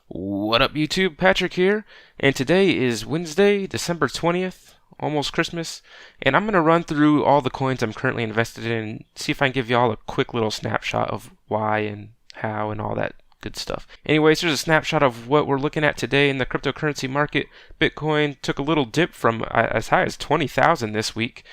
What up, YouTube? Patrick here, and today is Wednesday, December 20th, almost Christmas, and I'm going to run through all the coins I'm currently invested in, see if I can give y'all a quick little snapshot of why and how and all that good stuff. Anyways, here's a snapshot of what we're looking at today in the cryptocurrency market. Bitcoin took a little dip from as high as 20,000 this week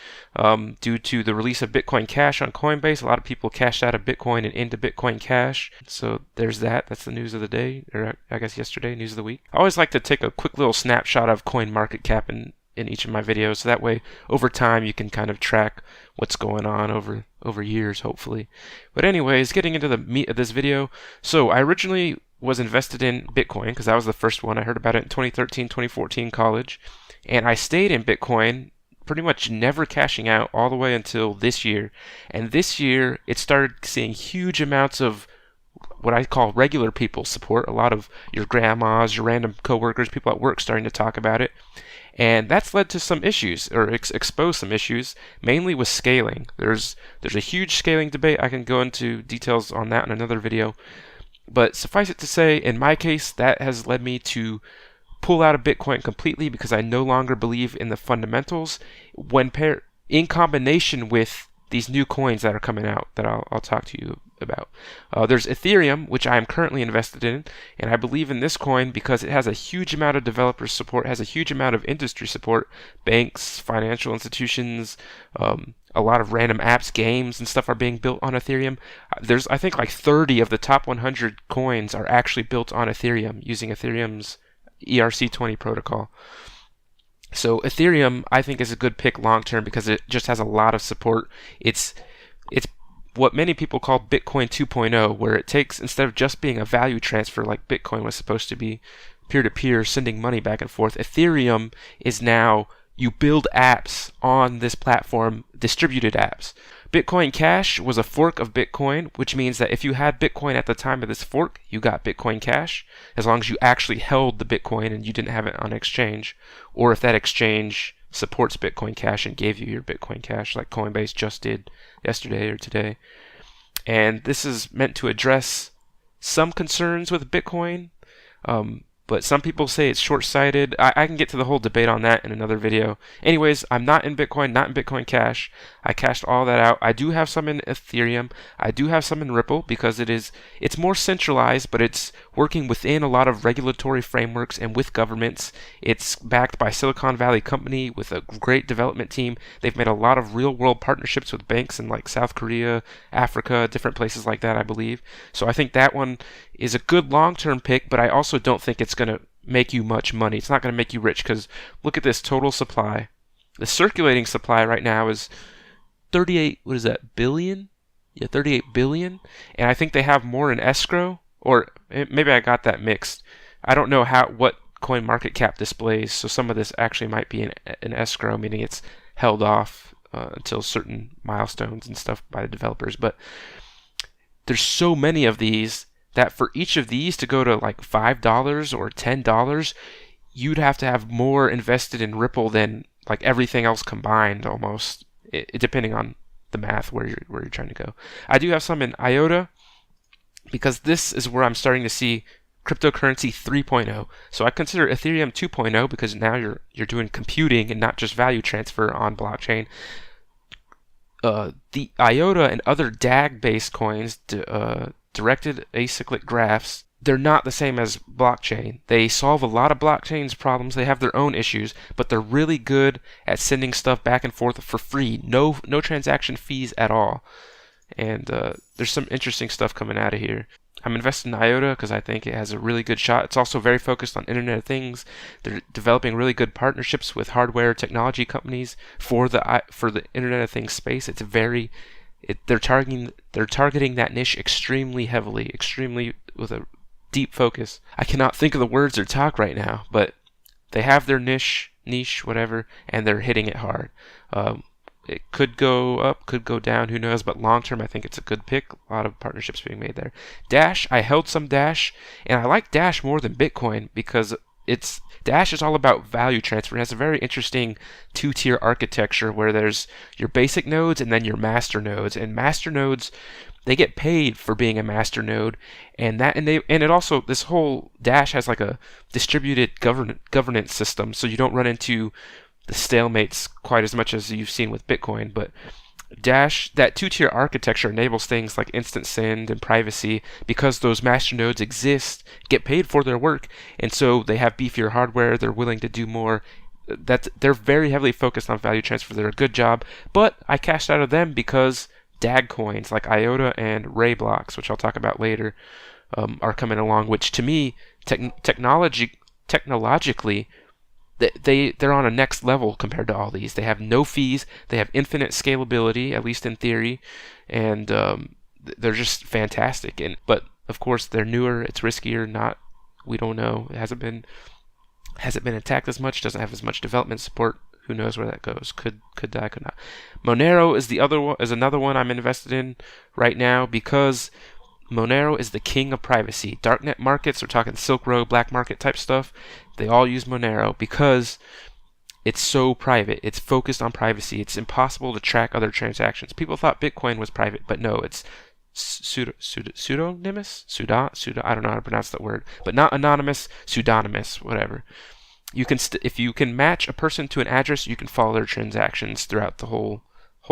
due to the release of Bitcoin Cash on Coinbase. A lot of people cashed out of Bitcoin and into Bitcoin Cash. So there's that. That's the news of the day, or I guess yesterday, news of the week. I always like to take a quick little snapshot of coin market cap in each of my videos, so that way over time you can kind of track what's going on over years, hopefully. But anyways, getting into the meat of this video. So I originally was invested in Bitcoin because that was the first one. I heard about it in 2013, 2014 college, and I stayed in Bitcoin, pretty much never cashing out all the way until this year. And this year it started seeing huge amounts of what I call regular people support. A lot of your grandmas, your random coworkers, people at work starting to talk about it. And that's led to some issues, or exposed some issues, mainly with scaling. There's a huge scaling debate. I can go into details on that in another video. But suffice it to say, in my case, that has led me to pull out of Bitcoin completely because I no longer believe in the fundamentals when paired in combination with these new coins that are coming out that I'll talk to you about. There's Ethereum, which I am currently invested in, and I believe in this coin because it has a huge amount of developer support, has a huge amount of industry support, banks, financial institutions, a lot of random apps, games, and stuff are being built on Ethereum. There's, I think, like 30 of the top 100 coins are actually built on Ethereum using Ethereum's ERC20 protocol. So Ethereum, I think, is a good pick long term because it just has a lot of support. It's what many people call Bitcoin 2.0, where it takes, instead of just being a value transfer like Bitcoin was supposed to be, peer-to-peer, sending money back and forth, Ethereum is now you build apps on this platform, distributed apps. Bitcoin Cash was a fork of Bitcoin, which means that if you had Bitcoin at the time of this fork, you got Bitcoin Cash, as long as you actually held the Bitcoin and you didn't have it on exchange, or if that exchange supports Bitcoin Cash and gave you your Bitcoin Cash, like Coinbase just did yesterday or today. And this is meant to address some concerns with Bitcoin, but some people say it's short-sighted. I can get to the whole debate on that in another video. Anyways, I'm not in Bitcoin, not in Bitcoin Cash. I cashed all that out. I do have some in Ethereum. I do have some in Ripple because it's more centralized, but it's working within a lot of regulatory frameworks and with governments. It's backed by Silicon Valley company with a great development team. They've made a lot of real-world partnerships with banks in like South Korea, Africa, different places like that, I believe. So I think that one is a good long-term pick, but I also don't think it's going to make you much money. It's not going to make you rich because look at this total supply. The circulating supply right now is 38, what is that, billion? Yeah, 38 billion. And I think they have more in escrow, or maybe I got that mixed. I don't know what coin market cap displays, so some of this actually might be in escrow, meaning it's held off until certain milestones and stuff by the developers. But there's so many of these that for each of these to go to like $5 or $10, you'd have to have more invested in Ripple than like everything else combined almost, depending on the math where you're trying to go. I do have some in IOTA because this is where I'm starting to see cryptocurrency 3.0. So I consider Ethereum 2.0 because now you're doing computing and not just value transfer on blockchain. The IOTA and other DAG-based coins, directed acyclic graphs, they're not the same as blockchain. They solve a lot of blockchain's problems. They have their own issues, but they're really good at sending stuff back and forth for free. No transaction fees at all. And there's some interesting stuff coming out of here. I'm invested in IOTA because I think it has a really good shot. It's also very focused on Internet of Things. They're developing really good partnerships with hardware technology companies for the Internet of Things space. They're targeting that niche extremely heavily, extremely with a deep focus. I cannot think of the words or talk right now, but they have their niche, whatever, and they're hitting it hard. It could go up, could go down, who knows, but long term I think it's a good pick. A lot of partnerships being made there. Dash, I held some Dash, and I like Dash more than Bitcoin because Dash is all about value transfer. It has a very interesting two-tier architecture where there's your basic nodes and then your master nodes. And master nodes they get paid for being a master node, and it also, this whole Dash has like a distributed governance system, so you don't run into the stalemates quite as much as you've seen with Bitcoin. But Dash, that two-tier architecture enables things like instant send and privacy because those master nodes exist, get paid for their work, and so they have beefier hardware, they're willing to do more. They're very heavily focused on value transfer. They're a good job, but I cashed out of them because DAG coins like IOTA and RaiBlocks, which I'll talk about later, are coming along, which to me, technologically, they're on a next level compared to all these. They have no fees, they have infinite scalability, at least in theory, and they're just fantastic. But of course they're newer, it's riskier, we don't know. It hasn't been attacked as much, doesn't have as much development support. Who knows where that goes? Could die, could not. Monero is another one I'm invested in right now because Monero is the king of privacy. Darknet markets, we're talking Silk Road, black market type stuff, they all use Monero because it's so private. It's focused on privacy. It's impossible to track other transactions. People thought Bitcoin was private, but no, it's pseudonymous? I don't know how to pronounce that word, but not anonymous, pseudonymous, whatever. You can if you can match a person to an address, you can follow their transactions throughout the whole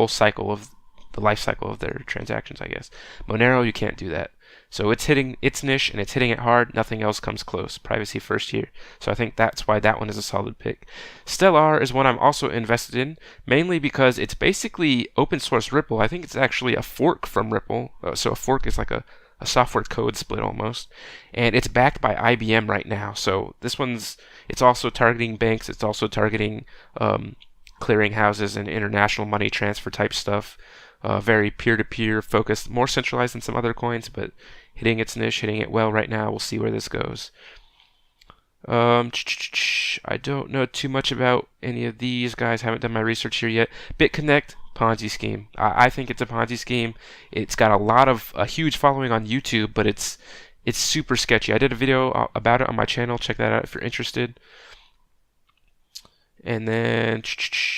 cycle of the life cycle of their transactions, I guess. Monero, you can't do that. So it's hitting its niche and it's hitting it hard. Nothing else comes close. Privacy first here. So I think that's why that one is a solid pick. Stellar is one I'm also invested in, mainly because it's basically open source Ripple. I think it's actually a fork from Ripple. So a fork is like a software code split almost. And it's backed by IBM right now. So it's also targeting banks. It's also targeting clearing houses and international money transfer type stuff. Very peer-to-peer focused, more centralized than some other coins, but hitting its niche, hitting it well right now. We'll see where this goes. I don't know too much about any of these guys. Haven't done my research here yet. BitConnect, Ponzi scheme. I think it's a Ponzi scheme. It's got a huge following on YouTube, but it's super sketchy. I did a video about it on my channel. Check that out if you're interested. And then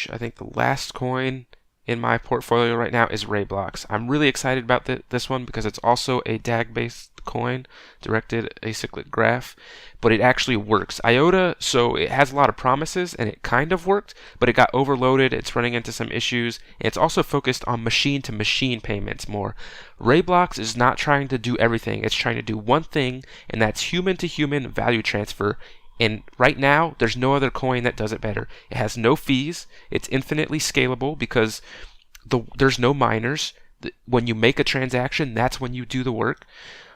I think the last coin in my portfolio right now is RaiBlocks. I'm really excited about this one because it's also a DAG-based coin, directed acyclic graph, but it actually works. IOTA, so it has a lot of promises and it kind of worked, but it got overloaded. It's running into some issues, and it's also focused on machine-to-machine payments more. RaiBlocks is not trying to do everything. It's trying to do one thing, and that's human-to-human value transfer. And right now, there's no other coin that does it better. It has no fees. It's infinitely scalable because there's no miners. When you make a transaction, that's when you do the work.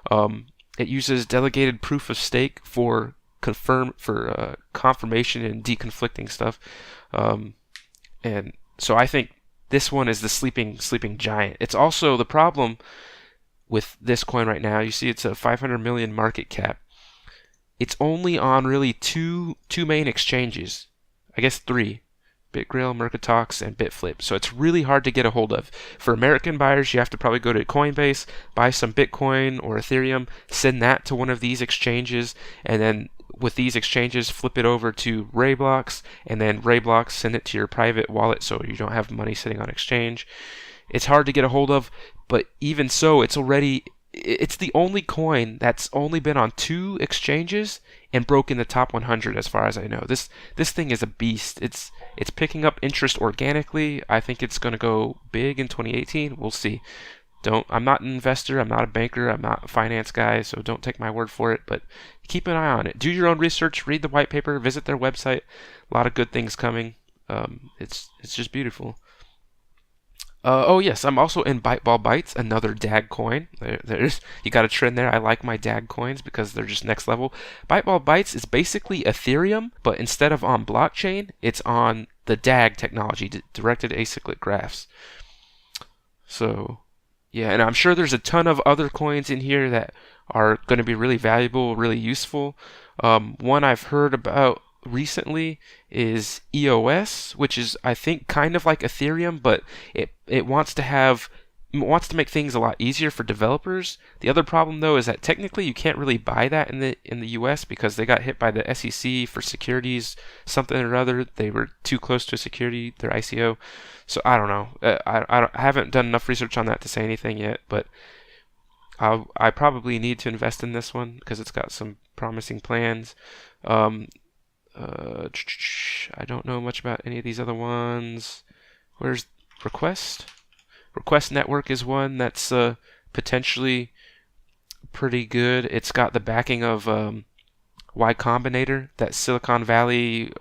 It uses delegated proof of stake for confirmation and deconflicting stuff. And so I think this one is the sleeping giant. It's also the problem with this coin right now. You see, it's a 500 million market cap. It's only on really two main exchanges. I guess three. BitGrill, Mercatox, and Bitflip. So it's really hard to get a hold of. For American buyers, you have to probably go to Coinbase, buy some Bitcoin or Ethereum, send that to one of these exchanges, and then with these exchanges, flip it over to RaiBlocks, and then RaiBlocks send it to your private wallet so you don't have money sitting on exchange. It's hard to get a hold of, but even so, it's the only coin that's only been on 2 exchanges and broken the top 100 as far as I know. This thing is a beast. It's picking up interest organically. I think it's going to go big in 2018. We'll see. I'm not an investor. I'm not a banker. I'm not a finance guy, so don't take my word for it, but keep an eye on it. Do your own research. Read the white paper. Visit their website. A lot of good things coming. It's just beautiful. Oh yes, I'm also in Byteball Bytes, another DAG coin. You got a trend there. I like my DAG coins because they're just next level. Byteball Bytes is basically Ethereum, but instead of on blockchain, it's on the DAG technology, directed acyclic graphs. So, yeah, and I'm sure there's a ton of other coins in here that are going to be really valuable, really useful. One I've heard about recently is EOS, which is, I think, kind of like Ethereum, but it wants to make things a lot easier for developers. The other problem though is that technically you can't really buy that in the US because they got hit by the SEC for securities something or other. They were too close to a security, their ICO. So I don't know. I haven't done enough research on that to say anything yet, but I probably need to invest in this one because it's got some promising plans. Um, I don't know much about any of these other ones. Where's Request? Request Network is one that's potentially pretty good. It's got the backing of Y Combinator, that Silicon Valley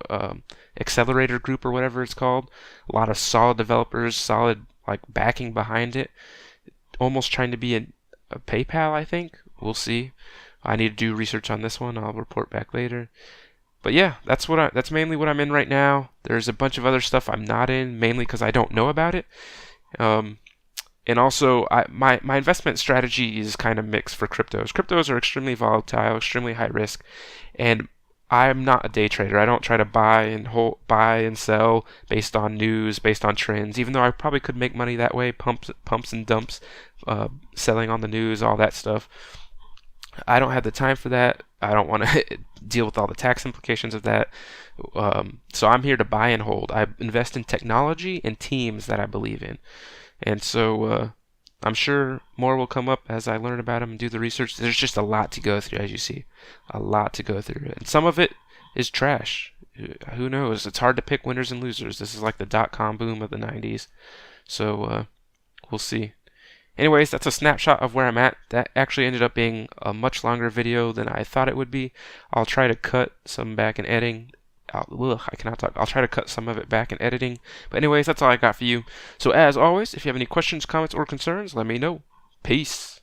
accelerator group or whatever it's called. A lot of solid developers, solid like backing behind it. Almost trying to be a PayPal, I think. We'll see. I need to do research on this one. I'll report back later. But yeah, that's mainly what I'm in right now. There's a bunch of other stuff I'm not in, mainly because I don't know about it. Um, and also, my investment strategy is kind of mixed for cryptos. Cryptos are extremely volatile, extremely high risk, and I'm not a day trader. I don't try to buy and sell based on news, based on trends. Even though I probably could make money that way, pumps and dumps, selling on the news, all that stuff. I don't have the time for that. I don't want to deal with all the tax implications of that. So I'm here to buy and hold. I invest in technology and teams that I believe in. And so I'm sure more will come up as I learn about them and do the research. There's just a lot to go through, as you see. A lot to go through. And some of it is trash. Who knows? It's hard to pick winners and losers. This is like the dot-com boom of the 90s. So we'll see. Anyways, that's a snapshot of where I'm at. That actually ended up being a much longer video than I thought it would be. I'll try to cut some back in editing. I cannot talk. I'll try to cut some of it back in editing. But anyways, that's all I got for you. So as always, if you have any questions, comments, or concerns, let me know. Peace.